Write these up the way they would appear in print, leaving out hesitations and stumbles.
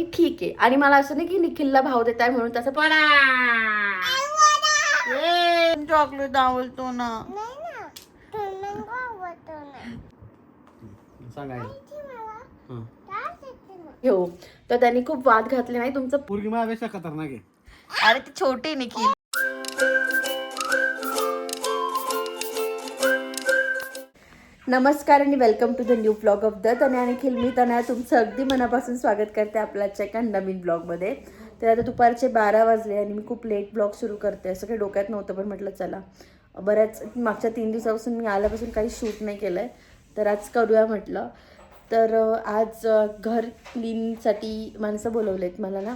की ठीक आहे. आणि मला असं नाही की निखिलला भाव देत आहे म्हणून तसं पडा चॉकलेट आवडतो ना. हो तर त्यांनी खूप वाद घातले नाही. तुमचं पोरगी माझ्यापेक्षा खतरनाक आहे. अरे ती छोटी निखिल. नमस्कार आणि welcome to the new blog of the Tanaya आणि निखिल. मी तनया तुमचं अगदी मनापासून स्वागत करते आपल्या एका नवीन ब्लॉगमध्ये. तर आता दुपारचे 12 वाजले आणि मी खूप लेट ब्लॉग सुरू करते. असं काही डोक्यात नव्हतं पण म्हटलं चला बऱ्याच मागच्या 3 दिवसापासून मी आल्यापासून काही शूट नाही केलं आहे तर आज करूया म्हटलं. तर आज घर क्लीनसाठी माणसं बोलवलेत मला ना.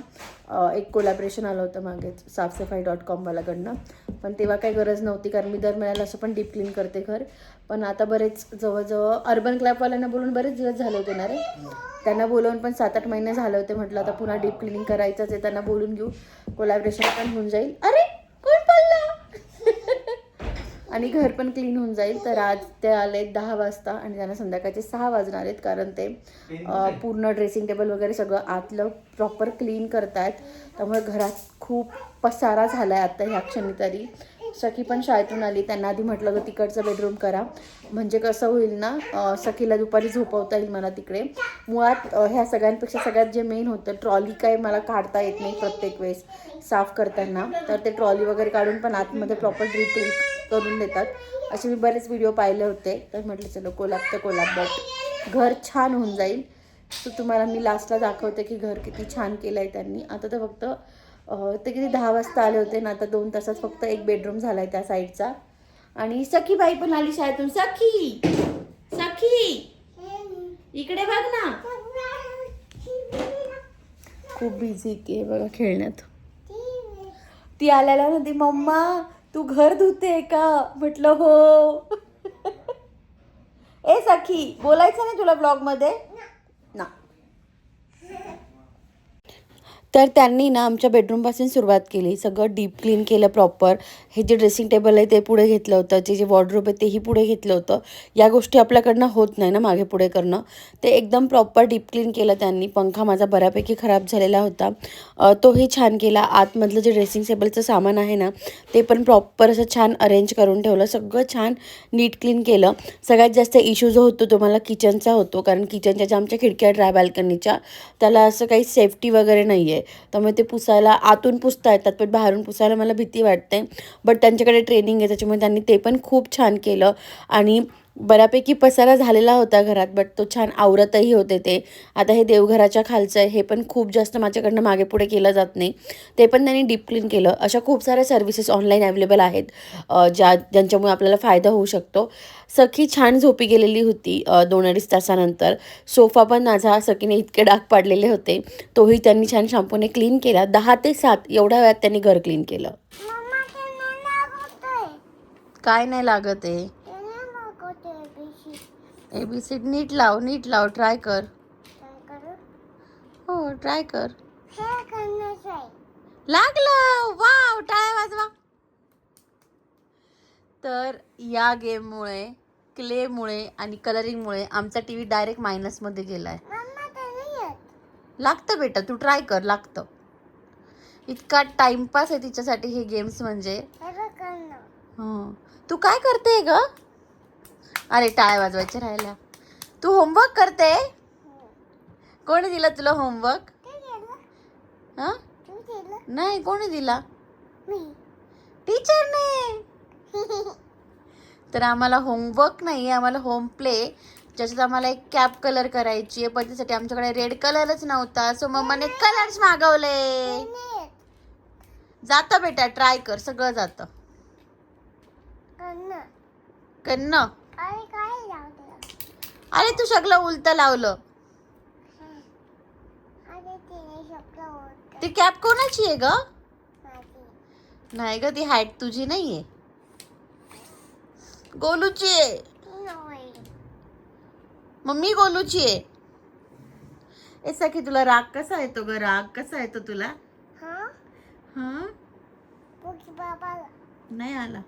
एक कोलॅबरेशन आलं होतं मागेच साफसफाई.com वाल्याकडनं. पण तेव्हा काही गरज नव्हती कारण मी दर महिन्याला असं पण डीप क्लीन करते घर. पण आता बरेच जवळजवळ अर्बन क्लॅबवाल्यांना बोलून बरेच दिवस झाले होते ना रे. त्यांना बोलवून पण 7-8 महिने झाले होते. म्हटलं आता पुन्हा डीप क्लिनिंग करायचंच आहे. त्यांना बोलून घेऊ, कोलॅबरेशन पण होऊन जाईल. अरे कोण पडला आणि घर पण क्लीन होऊन जाईल. तर आज ते आले 10 वाजता आणि त्यांना संध्याकाळचे 6 वाजणार आहेत कारण ते पूर्ण ड्रेसिंग टेबल वगैरे सगळं आतलं प्रॉपर क्लीन करतायत. त्यामुळे घरात खूप पसारा झाला आहे आता ह्या क्षणी तरी. सखी पण शाळेतून आली. त्यांना आधी म्हटलं होतं तिकडचं बेडरूम करा म्हणजे कसं होईल ना, सखीला दुपारी झोपवता येईल मला तिकडे. मुळात ह्या सगळ्यांपेक्षा सगळ्यात जे मेन होतं ट्रॉली काय मला काढता येत नाही प्रत्येक वेळेस साफ करताना. तर ते ट्रॉली वगैरे काढून पण आतमध्ये प्रॉपर ड्रीप क्लीन करून देतात. असे मी बरेच व्हिडिओ पाहिले होते. तर म्हटलं चलो कोल्हाप तर कोल्हाप बट घर छान होऊन जाईल. तर तुम्हाला मी लास्टला दाखवते की घर किती छान केलं आहे त्यांनी. आता तर फक्त ते किती 10 वाजता आले होते ना, आता 2 तासात फक्त एक बेडरूम झाला आहे त्या साईडचा. आणि सखी बाई पण आली शाळेतून. सखी सखी इकडे बघ ना. खूप बिझी आहे बघा खेळण्यात. ती आल्याला म्हणते मम्मा तू घर धुते का. म्हटलं हो. ए सखी बोलायचं ना तुला ब्लॉगमध्ये ना. तर त्यांनी ना आमच्या बेडरूमपासून सुरुवात केली. सगळं डीप क्लीन केलं प्रॉपर. हे जे ड्रेसिंग टेबल आहे ते पुढे घेतलं होतं. जे वॉर्डरोब आहे तेही पुढे घेतलं होतं. या गोष्टी आपल्याकडनं होत नाही ना मागे पुढे करणं. ते एकदम प्रॉपर डीप क्लीन केलं त्यांनी. पंखा माझा बऱ्यापैकी खराब झालेला होता, तोही छान केला. आतमधलं जे ड्रेसिंग टेबलचं सामान आहे ना ते पण प्रॉपर असं छान अरेंज करून ठेवलं. सगळं छान नीट क्लीन केलं. सगळ्यात जास्त इश्यू जो होतो तो मला किचनचा होतो कारण किचनच्या ज्या आमच्या खिडक्या ड्राय बाल्कनीच्या त्याला असं काही सेफ्टी वगैरे नाही आहे. त्यामुळे ते पुसायला आतून पुसता येतात पण बाहेरून पुसायला मला भीती वाटते. बट त्यांच्याकडे ट्रेनिंग आहे त्याच्यामुळे त्यांनी ते पण खूप छान केलं. आणि बऱ्यापैकी पसारा झालेला होता घरात बट तो छान आवरतही होते ते. आता हे देवघराच्या खालचं आहे हे पण खूप जास्त माझ्याकडनं मागे पुढे केलं जात नाही. ते पण त्यांनी डीप क्लीन केलं. अशा खूप साऱ्या सर्व्हिसेस ऑनलाईन अवेलेबल आहेत ज्यांच्यामुळे आपल्याला फायदा होऊ शकतो. सखी छान झोपी गेलेली होती 2-2.5 तासानंतर. सोफा पण माझा सखीने इतके डाग पाडलेले होते तोही त्यांनी छान शॅम्पूने क्लीन केला. 10 ते 7 एवढ्या वेळात त्यांनी घर क्लीन केलं. काय नाही लागत आहे. ABCD नीट लाव ट्राय कर. हो ट्राय कर. लागलं. वाव टाळ्या वाजवा. तर या गेममुळे क्लेमुळे आणि कलरिंगमुळे आमचा टीव्ही डायरेक्ट मायनसमध्ये गेलाय. लागतं बेटा तू ट्राय कर. लागतं. इतका टाइमपास आहे तिच्यासाठी हे गेम्स म्हणजे. तू काय करते ग. अरे टाळ्या वाजवायच्या राहिल्या. तू होमवर्क करते. कोणी दिला तुला होमवर्क. हा नाही कोणी दिला. टीचरने. तर आम्हाला होमवर्क नाही आम्हाला होम प्ले ज्याच्यात आम्हाला एक कॅप कलर करायची आहे. पण त्यासाठी आमच्याकडे रेड कलरच नव्हता सो मम्माने कलर्स मागवले. जातं बेटा ट्राय कर. सगळं जातं. कन्न अरे तू सगळं उलट लावलं. ती कॅप कोणाची आहे ग. नाही ग ती हाईट तुझी नाहीये गोलूची आहे. मम्मी गोलूची आहे. ए सखी तुला राग कसा येतो ग. राग कसा येतो तुला. हा नाही आला.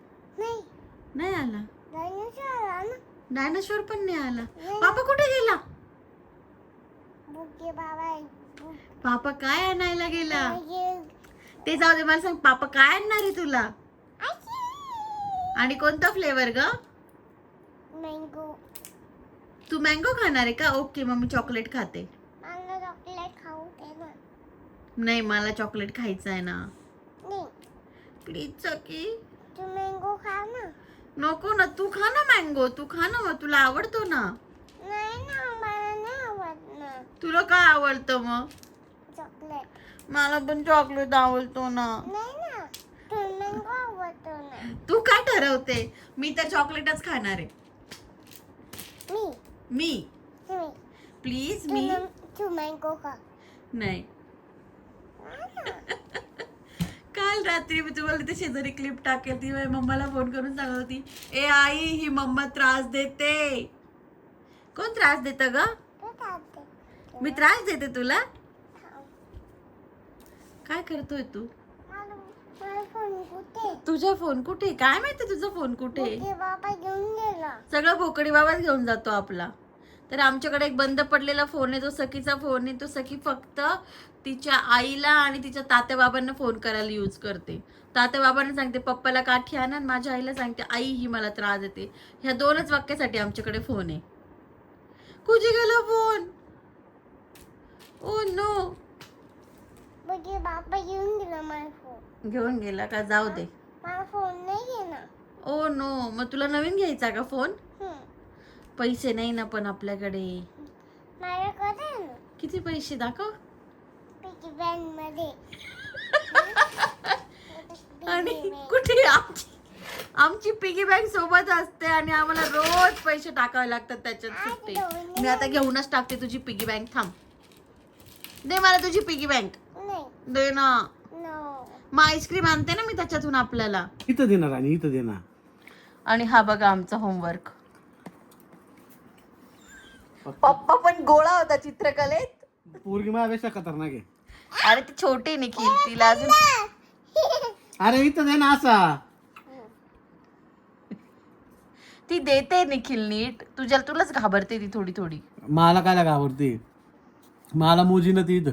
नाही आला. डायनासोर पण नाही आला. बाबा कुठे गेला. पापा काय आणायला गेला? ते जाऊ दे, मला सांग पापा काय आणणार आहे तुला? आणि कोणता फ्लेवर ग? मँगो. तू मँगो खाणार आहे का? ओके, मग मी चॉकलेट खाते. मला चॉकलेट खाऊ दे ना. नाही, मला चॉकलेट खायचं आहे ना. नाही, प्लीज सखी. तू मँगो खा ना. नको ना, तू खा ना मँगो. तू खा ना, मग तुला आवडतो ना. नाही ना, मला नाही आवडणार तुला काय आवडतं मग? चॉकलेट. मला पण चॉकलेट आवडतो ना. नाही ना, तू मँगो आवडतो ना. तू काय ठरवते? मी तर चॉकलेटच खाणार आहे. मी मी me please Tu me Tu mango खा. नाही. काल रात्री मी तुम्हाला तिथे शेजारी क्लिप टाकेल, ती माझ्या मम्माला फोन करून सांगत होती, ए आई ही मम्मा त्रास देते. कोण त्रास देत ग? तू खाते. मी त्रास देते तुला? काय करतोय तू? मला फोन कुठे? तुझा फोन कुठे? काय माहिती तुझा फोन कुठे? ते बाबा घेऊन गेला. सगळं भोकडी बाबाच घेऊन जातो आपला. तर आमच्याकडे एक बंद पडलेला फोन आहे, तो सखीचा फोन आहे. तो सखी फक्त तिच्या आईला आणि तिच्या तात्या बाबांना फोन करायला यूज करते. तात्या बाबांना सांगते पप्पाला काठी आणा, आणि माझ्या आईला सांगते आई ही मला त्रास देते. ह्या दोनच वाक्यासाठी आमच्याकडे फोन आहे. कुठे गेला फोन? Oh no. म्हणजे बाबा घेऊन गेला माझा फोन. घेऊन गेला का? जाऊ दे. मला फोन नाही घेणार. Oh no. मग तुला नवीन घ्यायचा का फोन? हम्म. पैसे नाही ना पण आपल्याकडे. माझ्याकडे आहे ना. किती पैसे दाखव. पिगी बँक मध्ये. आणि कुठे? आमची पिगी बँक सोबत असते आणि आम्हाला रोज पैसे टाकावे लागतात त्याच्यात सुट्टे. मी आता घेऊनच टाकते तुझी पिगी बँक. थांब, दे मला तुझी पिगी बँक. नाही. दे ना. नो. मग आईस्क्रीम आणते ना मी त्याच्यातून आपल्याला. इथं देणार आणि इथं देणार. आणि हा बघा आमचा होमवर्क. पप्पा पण गोळा होता चित्रकलेत. पोरगी माझ्यापेक्षा खतरनाक आहे. अरे ती छोटी निखिल, तिला अजून. अरे इथं दे ना असा. ती देते निखिल नीट. तुलाच घाबरते ती थोडी थोडी. मला काय घाबरते? मला मोजी ना ती इथं.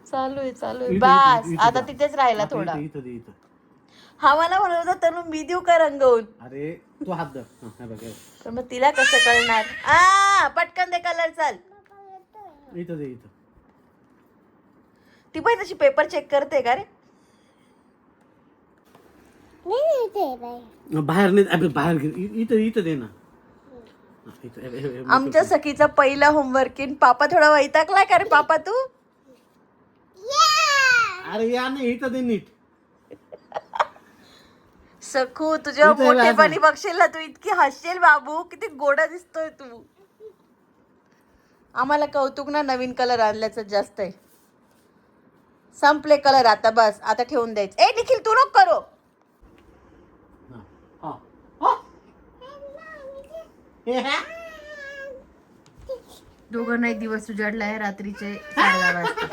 चालू आहे इथं, बस. इथं, आता इथं. तिथेच राहिला आता थोडा. इथं इथं इथं. हा मला म्हणत होता तनु मी देऊ का रंगवून. अरे तू हात धर. हा, हे बघ, हे पण मग तिला कसं कळणार? पटकन दे कलर. चल. बघ. इथं दे इथं. ती पण तशी पेपर चेक करते का रे? नाही ते बाई. बाहेर नाही. अबे बाहेर घे. इथं इथं दे ना. हा, इथं, हे, आमच्या सखीचा पहिला होमवर्क इन. पापा थोडा वैतागला का रे पापा तू? अरे या नाही इथं दे नीट. सखू तुझ्या इथं मोठेपणी बघशील ना, तू इतकी हसशील बाबू. किती गोडा दिसतोय तू. आम्हाला कौतुक ना नवीन कलर आणल्याचं जास्त आहे. संपले कलर आता, बस आता ठेवून द्यायचं. ए निखिल तू नको करो. हा, हा. हा. हे, हा. दोघं नाही दिवस उजाडलाय. रात्रीचे 11:30 वाजता.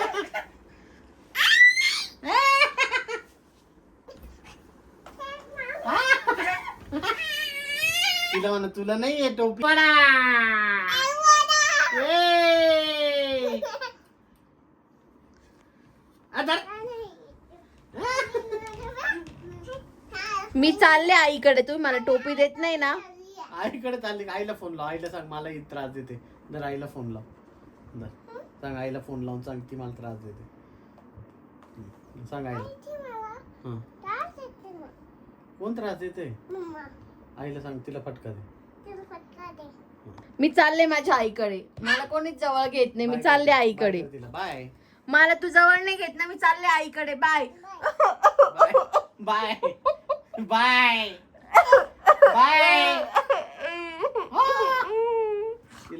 तिला म्हणा तुला नाही आहे टोपी. पडा. मी चालले आईकडे. तुम्ही मला टोपी देत नाही ना. आईकडे चालली. आईला फोन लाव. आईला सांग मला त्रास देते. जर आईला फोन लाव. जर सांग आईला फोन लावून सांग ती मला त्रास देते. सांग आईला. हा. कोण त्रास देते? आईला सांग तिला फटका दे. मी चालले माझ्या आईकडे. मला कोणीच जवळ घेत नाही. मी चालले आईकडे. बाय. मला तू जवळ नाही घेत ना. मी चालले आईकडे. बाय. बाय. बाय. बाय.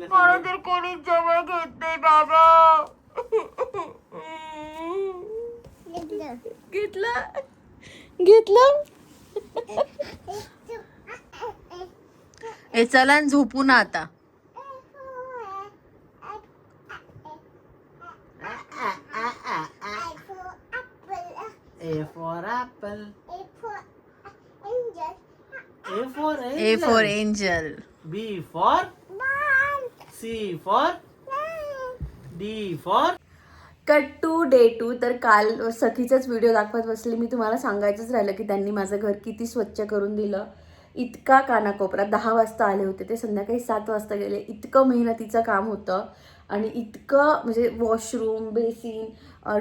मला तर कोणीच जवळ घेत नाही बाबा. घेतलं घेतलं. ए चला न झोपू ना आता. A for apple. A for A for angel. B for C for D for cut to day 2. तर काल सखीचाच व्हिडिओ दाखवत बसले. मी तुम्हाला सांगायचंच राहिलं की त्यांनी माझं घर किती स्वच्छ करून दिलं. इतका कानाकोपरा 10 वाजता आले होते ते संध्याकाळी 7 वाजता गेले. इतकं मेहनतीचं काम होतं आणि इतकं म्हणजे वॉशरूम बेसिन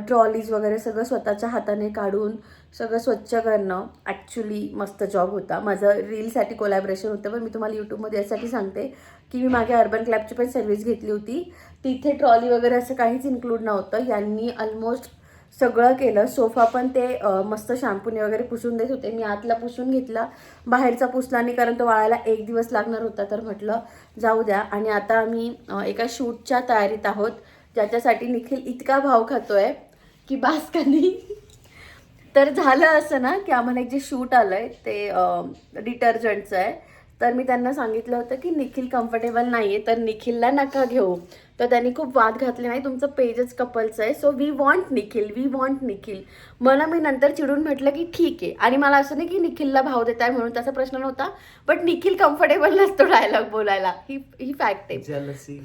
ट्रॉलीज वगैरे सगळं स्वतःच्या हाताने काढून सगळं स्वच्छ करणं ॲक्च्युली मस्त जॉब होता. माझं रीलसाठी कोलॅबरेशन होतं, पण मी तुम्हाला यूट्यूबमध्ये यासाठी सांगते की मी मागे अर्बन क्लॅबची पण सर्व्हिस घेतली होती. तिथे ट्रॉली वगैरे असं काहीच इन्क्लूड नव्हतं. यांनी ऑलमोस्ट सगळं केलं. सोफा पण ते मस्त शॅम्पूने वगैरे पुसून देत होते. मी आतला पुसून घेतला, बाहेरचा पुसला नाही कारण तो वाळायला 1 दिवस लागणार होता. तर म्हटलं जाऊ द्या. आणि आता आम्ही एका शूटच्या तयारीत आहोत ज्याच्यासाठी निखिल इतका भाव खातोय की बास का नाही. तर झालं असं ना की आम्हाला एक जे शूट आलं आहे ते डिटर्जंटचं आहे. तर मी त्यांना सांगितलं होतं की निखिल कम्फर्टेबल नाही आहे तर निखिलला नका घेऊ. तर त्यांनी खूप वाद घातले, नाही तुमचं पेजच कपलचं आहे, सो वी वॉन्ट निखिल. मला मी नंतर चिडून म्हटलं की ठीक आहे. आणि मला असं नाही की निखिलला भाव देत आहे म्हणून त्याचा प्रश्न नव्हता, बट निखिल कम्फर्टेबल नसतो डायलॉग बोलायला. ही फॅक्ट आहे. jealousy.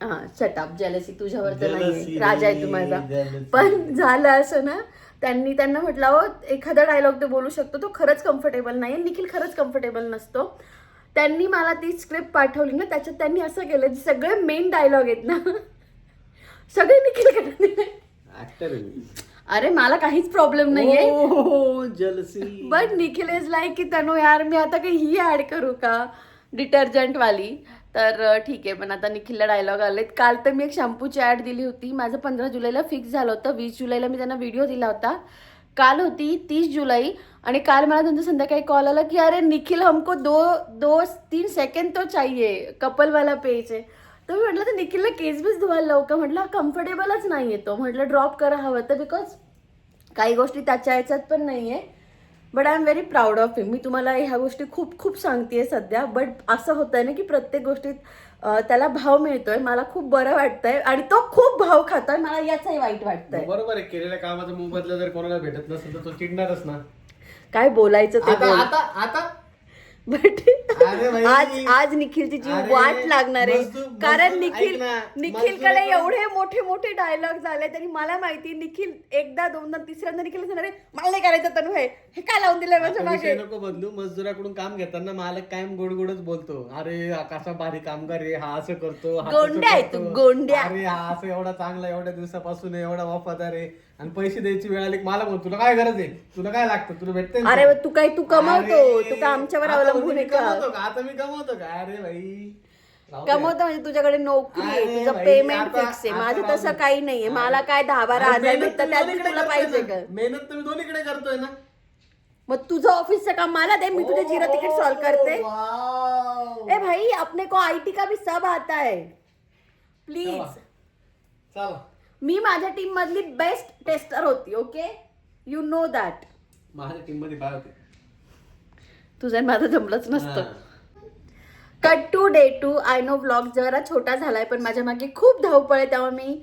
हां शटअप. जेलसी तुझ्यावर तर Jealousy नाही, राजा आहे तू माझा. jealousy. पण झालं असं ना, त्यांना म्हटलं हो एखादा डायलॉग तो बोलू शकतो, तो खरंच कम्फर्टेबल नाही. निखिल खरंच कम्फर्टेबल नसतो. त्यांनी मला ती स्क्रिप्ट पाठवली ना, त्याच्यात त्यांनी असं केलं जे सगळे मेन डायलॉग आहेत ना सगळे निखिल Actor आहे. अरे मला काहीच प्रॉब्लेम नाहीये, jealousy. But Nikhil is like की तनु यार मी आता काही ही ऍड करू का डिटर्जंट वाली. तर ठीक आहे, पण आता निखिलला डायलॉग आलेत. काल तर मी एक शॅम्पूची ॲड दिली होती. माझं 15 जुलैला फिक्स झालं होतं. 20 जुलैला मी त्यांना व्हिडिओ दिला होता. काल होती 30 जुलै आणि काल मला त्यांचा संध्याकाळी कॉल आला की अरे निखिल हमको 2-3 सेकंड तो चाहिए, कपल वाला पेज आहे. तर मी म्हटलं तर निखिलला केस बीस धुवायला लावू का, म्हटलं कम्फर्टेबलच नाही आहे तो, म्हटलं ड्रॉप करा हवं तर, बिकॉज काही गोष्टी त्याच्या ह्याच्यात पण नाही आहे. But I am very proud of him. मी तुम्हाला ह्या गोष्टी खूप खूप सांगते सध्या, बट असं होतंय ना की प्रत्येक गोष्टीत त्याला भाव मिळतोय. मला खूप बरं वाटतंय आणि तो खूप भाव खातोय, मला याचंही वाईट वाटतंय. बरोबर आहे, केलेल्या कामाचा मोबदला जर कोणाला भेटत नसेल तर तो चिडणारच ना. काय बोलायचं ते बोल. आता बट अरे भाई, आज निखिलची जी अरे, वाट लागणार आहे, मजदूर- कारण ऐक ना, निखिलकडे मजदूर- एवढे मोठे मोठे डायलॉग झाले तरी मला माहिती निखिल एकदा दोनदा तिसऱ्यांदा निखिल सांगणार आहे मला नाही करायचं तनु, हे काय लावून दिलंय माझ्या आता मागे. विषय नको बदलू. मजदुराकडून काम घेताना मालक कायम गोड गोडच बोलतो, अरे हा कसा भारी कामगार आहे, हा असं करतो, हा तसं गोंड्या आहे तू, करतो. गोंड्या. अरे हा असं एवढा चांगला, एवढ्या दिवसापासून आहे, एवढा वफादार आहे, आणि पैसे द्यायची वेळ आली की मला म्हणतो तुला काय गरज आहे, तुला काय लागतं, तुला भेटते ना? अरे तू कमवतो, अरे, तू का आमच्यावर आता अवलंबून म्हणजे आहे मी का? कमवतो का? आता मी कमवतो का? अरे भाई राहू दे. कमवतो म्हणजे तुझ्याकडे नोकरी आहे, अरे तुझं भाई, पेमेंट आता- फिक्स आहे. आता माझं राहू तसं दे. काही नाहीये. मला काय 10-12 अरे, हजार मेहनत भेटतात तुम्ही त्यात दोन्हीकडे तुला करतोय पाहिजे ना. का? मेहनत तुम्ही दोन्हीकडे करतोय ना. मग तुझं ऑफिसचं काम मला दे, मी तुझे जिरो तिकीट सॉल्व करते. वाव. ए भाई अपने को आईटी का भी सब आता है प्लीज. चला मी माझ्या टीम मधली बेस्ट टेस्टर होती, ओके, यू नो दॅट. माझ्या टीम मध्ये काय होते? तुझं आणि माझं जमलंच नसतं. हा. Cut to day 2. I know vlog जरा छोटा झालाय, पण माझ्या मागे खूप धावपळ आहे, त्यामुळे मी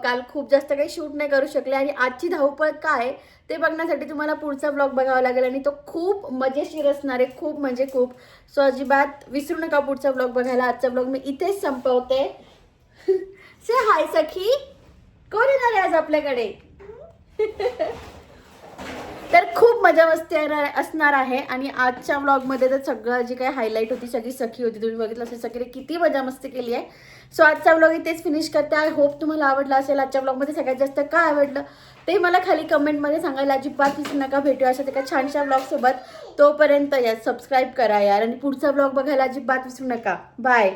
काल खूप जास्त काही शूट नाही करू शकले. आणि आजची धावपळ काय ते बघण्यासाठी तुम्हाला पुढचा व्लॉग बघावा लागेल आणि तो खूप मजेशीर असणार आहे, खूप म्हणजे खूप. सो अजिबात विसरू नका पुढचा व्लॉग बघायला. आजचा व्लॉग मी इथेच संपवते. से हाय सखी, कोण येणार आहे आज आपल्याकडे? तर खूप मजा मस्ती असणार आहे. आणि आजच्या व्लॉगमध्ये तर सगळं जी काही हायलाईट होती सगळी सखी होती. तुम्ही बघितलं असेल सखीने किती मजा मस्ती केली आहे. सो आजचा व्लॉग इथेच फिनिश करते. आय होप तुम्हाला आवडला असेल. आजच्या व्लॉगमध्ये सगळ्यात जास्त काय आवडलं ते मला खाली कमेंटमध्ये सांगायला अजिबात विसरू नका. भेटूया अशा एका छानशा व्लॉगसोबत. तोपर्यंत या सबस्क्राईब करा यार, आणि पुढचा व्लॉग बघायला अजिबात विसरू नका. बाय.